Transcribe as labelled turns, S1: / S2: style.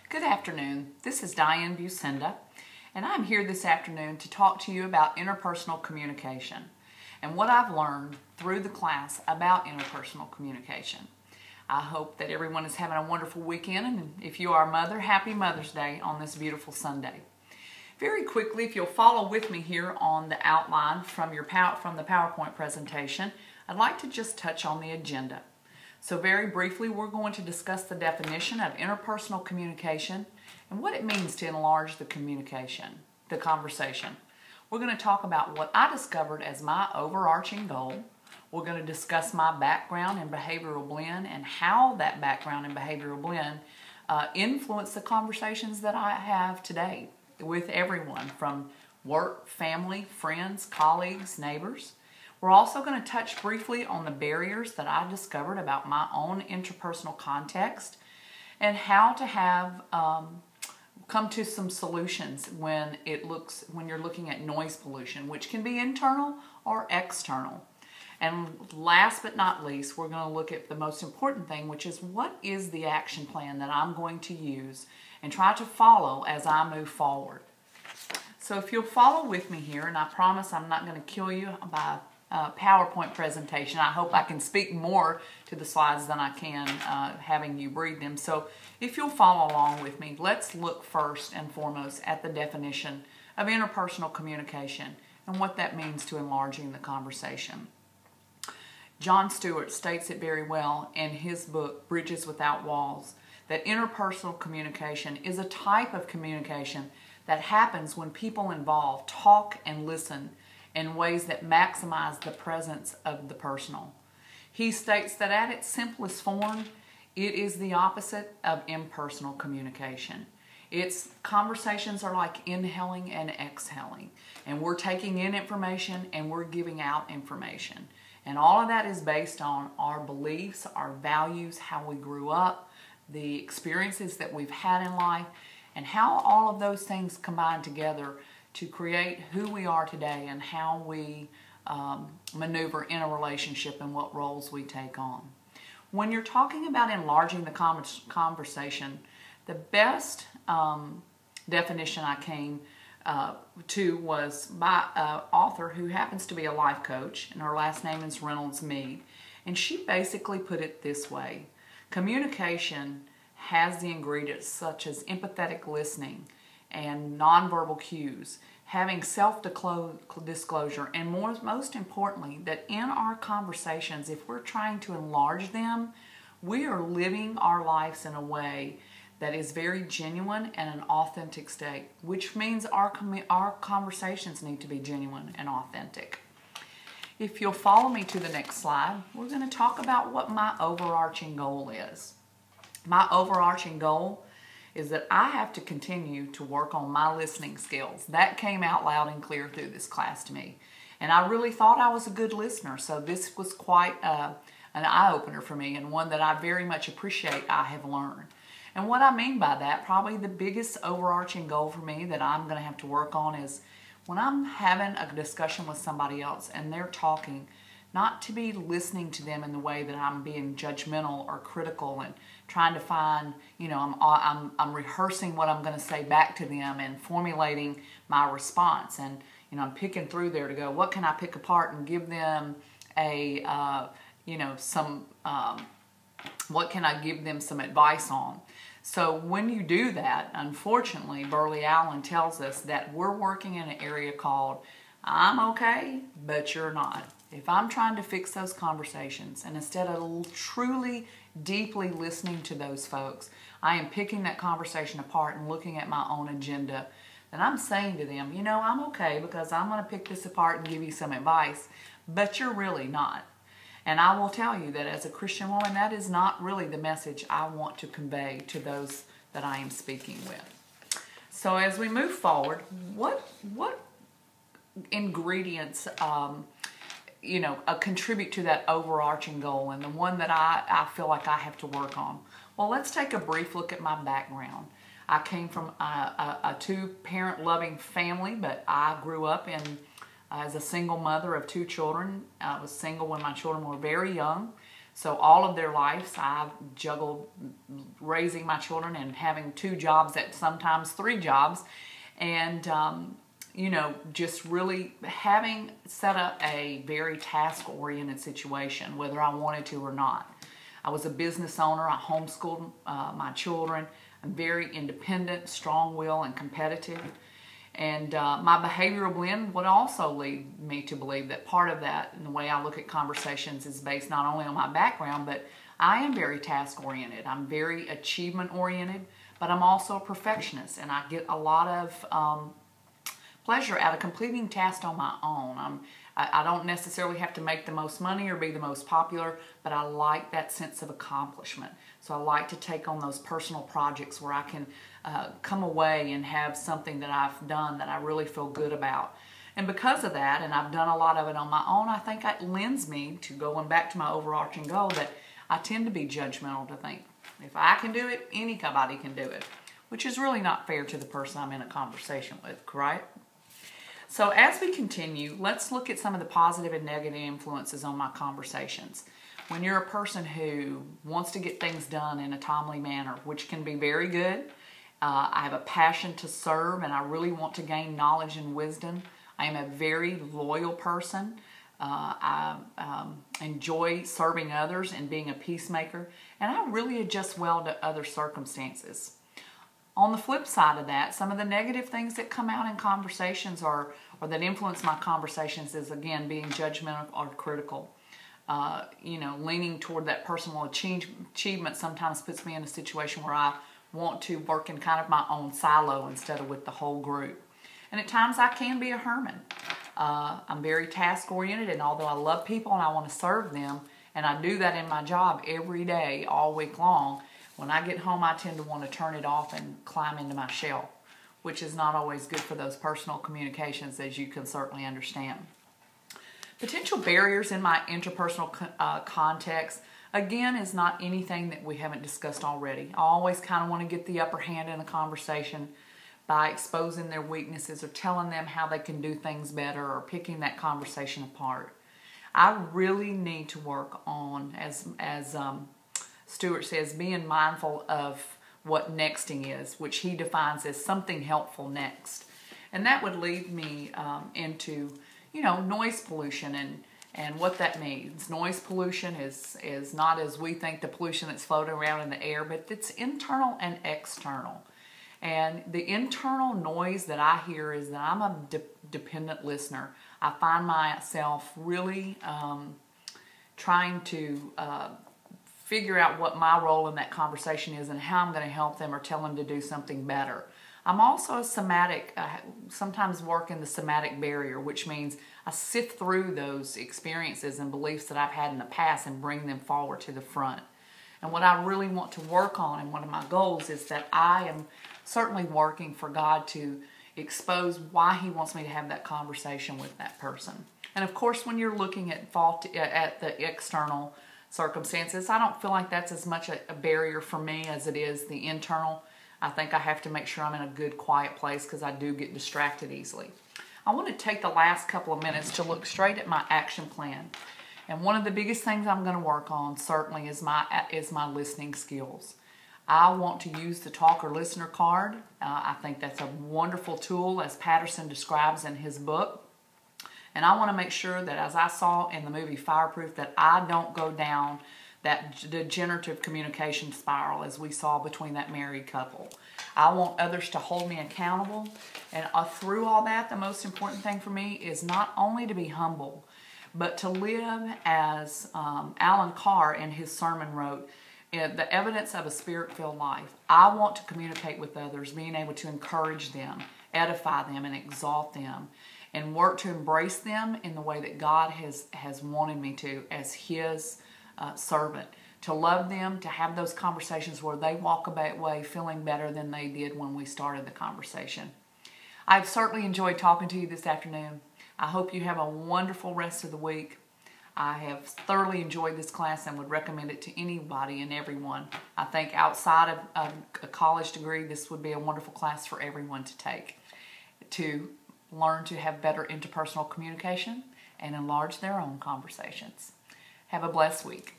S1: Good afternoon. This is Diane Businda, and I'm here this afternoon to talk to you about interpersonal communication and what I've learned through the class about interpersonal communication. I hope that everyone is having a wonderful weekend, and if you are a mother, happy Mother's Day on this beautiful Sunday. Very quickly, if you'll follow with me here on the outline from the PowerPoint presentation, I'd like to just touch on the agenda. So very briefly, we're going to discuss the definition of interpersonal communication and what it means to enlarge the conversation. We're going to talk about what I discovered as my overarching goal. We're going to discuss my background in behavioral blend and how that background in behavioral blend influenced the conversations that I have today with everyone from work, family, friends, colleagues, neighbors. We're also going to touch briefly on the barriers that I discovered about my own interpersonal context and how to have come to some solutions when you're looking at noise pollution, which can be internal or external. And last but not least, we're going to look at the most important thing, which is what is the action plan that I'm going to use and try to follow as I move forward. So if you'll follow with me here, and I promise I'm not going to kill you by PowerPoint presentation. I hope I can speak more to the slides than I can having you read them. So if you'll follow along with me, let's look first and foremost at the definition of interpersonal communication and what that means to enlarging the conversation. John Stewart states it very well in his book, Bridges Without Walls, that interpersonal communication is a type of communication that happens when people involved talk and listen in ways that maximize the presence of the personal. He states that at its simplest form, it is the opposite of impersonal communication. Its conversations are like inhaling and exhaling, and we're taking in information and we're giving out information. And all of that is based on our beliefs, our values, how we grew up, the experiences that we've had in life, and how all of those things combine together to create who we are today and how we maneuver in a relationship and what roles we take on. When you're talking about enlarging the conversation, the best definition I came to was by an author who happens to be a life coach, and her last name is Reynolds Mead. And she basically put it this way: communication has the ingredients such as empathetic listening and nonverbal cues, having self-disclosure, and most importantly, that in our conversations, if we're trying to enlarge them, we are living our lives in a way that is very genuine and an authentic state, which means our conversations need to be genuine and authentic. If you'll follow me to the next slide, we're going to talk about what my overarching goal is. My overarching goal is that I have to continue to work on my listening skills. That came out loud and clear through this class to me. And I really thought I was a good listener, so this was quite an eye-opener for me, and one that I very much appreciate I have learned. And what I mean by that, probably the biggest overarching goal for me that I'm going to have to work on is when I'm having a discussion with somebody else and they're talking, not to be listening to them in the way that I'm being judgmental or critical and trying to find, I'm rehearsing what I'm going to say back to them and formulating my response. And, I'm picking through there to go, what can I pick apart and give them what can I give them some advice on? So when you do that, unfortunately, Burley Allen tells us that we're working in an area called I'm okay, but you're not. If I'm trying to fix those conversations, and instead of truly, deeply listening to those folks, I am picking that conversation apart and looking at my own agenda, then I'm saying to them, I'm okay because I'm going to pick this apart and give you some advice, but you're really not. And I will tell you that as a Christian woman, that is not really the message I want to convey to those that I am speaking with. So as we move forward, what ingredients contribute to that overarching goal and the one that I feel like I have to work on? Well, let's take a brief look at my background. I came from a two-parent loving family, but I grew up as a single mother of two children. I was single when my children were very young. So all of their lives, I've juggled raising my children and having 2 jobs, at sometimes 3 jobs, and you know, just really having set up a very task-oriented situation, whether I wanted to or not. I was a business owner. I homeschooled my children. I'm very independent, strong-willed, and competitive. And my behavioral blend would also lead me to believe that part of that, and the way I look at conversations, is based not only on my background, but I am very task-oriented. I'm very achievement-oriented, but I'm also a perfectionist, and I get a lot of pleasure out of completing tasks on my own. I don't necessarily have to make the most money or be the most popular, but I like that sense of accomplishment. So I like to take on those personal projects where I can come away and have something that I've done that I really feel good about. And because of that, and I've done a lot of it on my own, I think it lends me to going back to my overarching goal that I tend to be judgmental, to think, if I can do it, anybody can do it, which is really not fair to the person I'm in a conversation with, right? So as we continue, let's look at some of the positive and negative influences on my conversations. When you're a person who wants to get things done in a timely manner, which can be very good, I have a passion to serve, and I really want to gain knowledge and wisdom. I am a very loyal person. I enjoy serving others and being a peacemaker, and I really adjust well to other circumstances. On the flip side of that, some of the negative things that come out in conversations or that influence my conversations is, again, being judgmental or critical. You know, leaning toward that personal achievement sometimes puts me in a situation where I want to work in kind of my own silo instead of with the whole group. And at times I can be a hermit. I'm very task-oriented, and although I love people and I want to serve them, and I do that in my job every day, all week long, when I get home, I tend to want to turn it off and climb into my shell, which is not always good for those personal communications, as you can certainly understand. Potential barriers in my interpersonal context, again, is not anything that we haven't discussed already. I always kind of want to get the upper hand in a conversation by exposing their weaknesses or telling them how they can do things better or picking that conversation apart. I really need to work on, as Stewart says, being mindful of what nexting is, which he defines as something helpful next. And that would lead me into, you know, noise pollution and what that means. Noise pollution is not as we think the pollution that's floating around in the air, but it's internal and external. And the internal noise that I hear is that I'm a dependent listener. I find myself really trying to figure out what my role in that conversation is and how I'm going to help them or tell them to do something better. I'm also a somatic, sometimes work in the somatic barrier, which means I sift through those experiences and beliefs that I've had in the past and bring them forward to the front. And what I really want to work on, and one of my goals, is that I am certainly working for God to expose why He wants me to have that conversation with that person. And of course, when you're looking at the external circumstances, I don't feel like that's as much a barrier for me as it is the internal. I think I have to make sure I'm in a good, quiet place because I do get distracted easily. I want to take the last couple of minutes to look straight at my action plan. And one of the biggest things I'm going to work on certainly is my listening skills. I want to use the talker listener card. I think that's a wonderful tool, as Patterson describes in his book. And I want to make sure that, as I saw in the movie Fireproof, that I don't go down that degenerative communication spiral as we saw between that married couple. I want others to hold me accountable. And through all that, the most important thing for me is not only to be humble, but to live as Alan Carr in his sermon wrote, the evidence of a spirit-filled life. I want to communicate with others, being able to encourage them, edify them, and exalt them, and work to embrace them in the way that God has wanted me to as His servant. To love them, to have those conversations where they walk away feeling better than they did when we started the conversation. I've certainly enjoyed talking to you this afternoon. I hope you have a wonderful rest of the week. I have thoroughly enjoyed this class and would recommend it to anybody and everyone. I think outside of a college degree, this would be a wonderful class for everyone to take, to learn to have better interpersonal communication and enlarge their own conversations. Have a blessed week.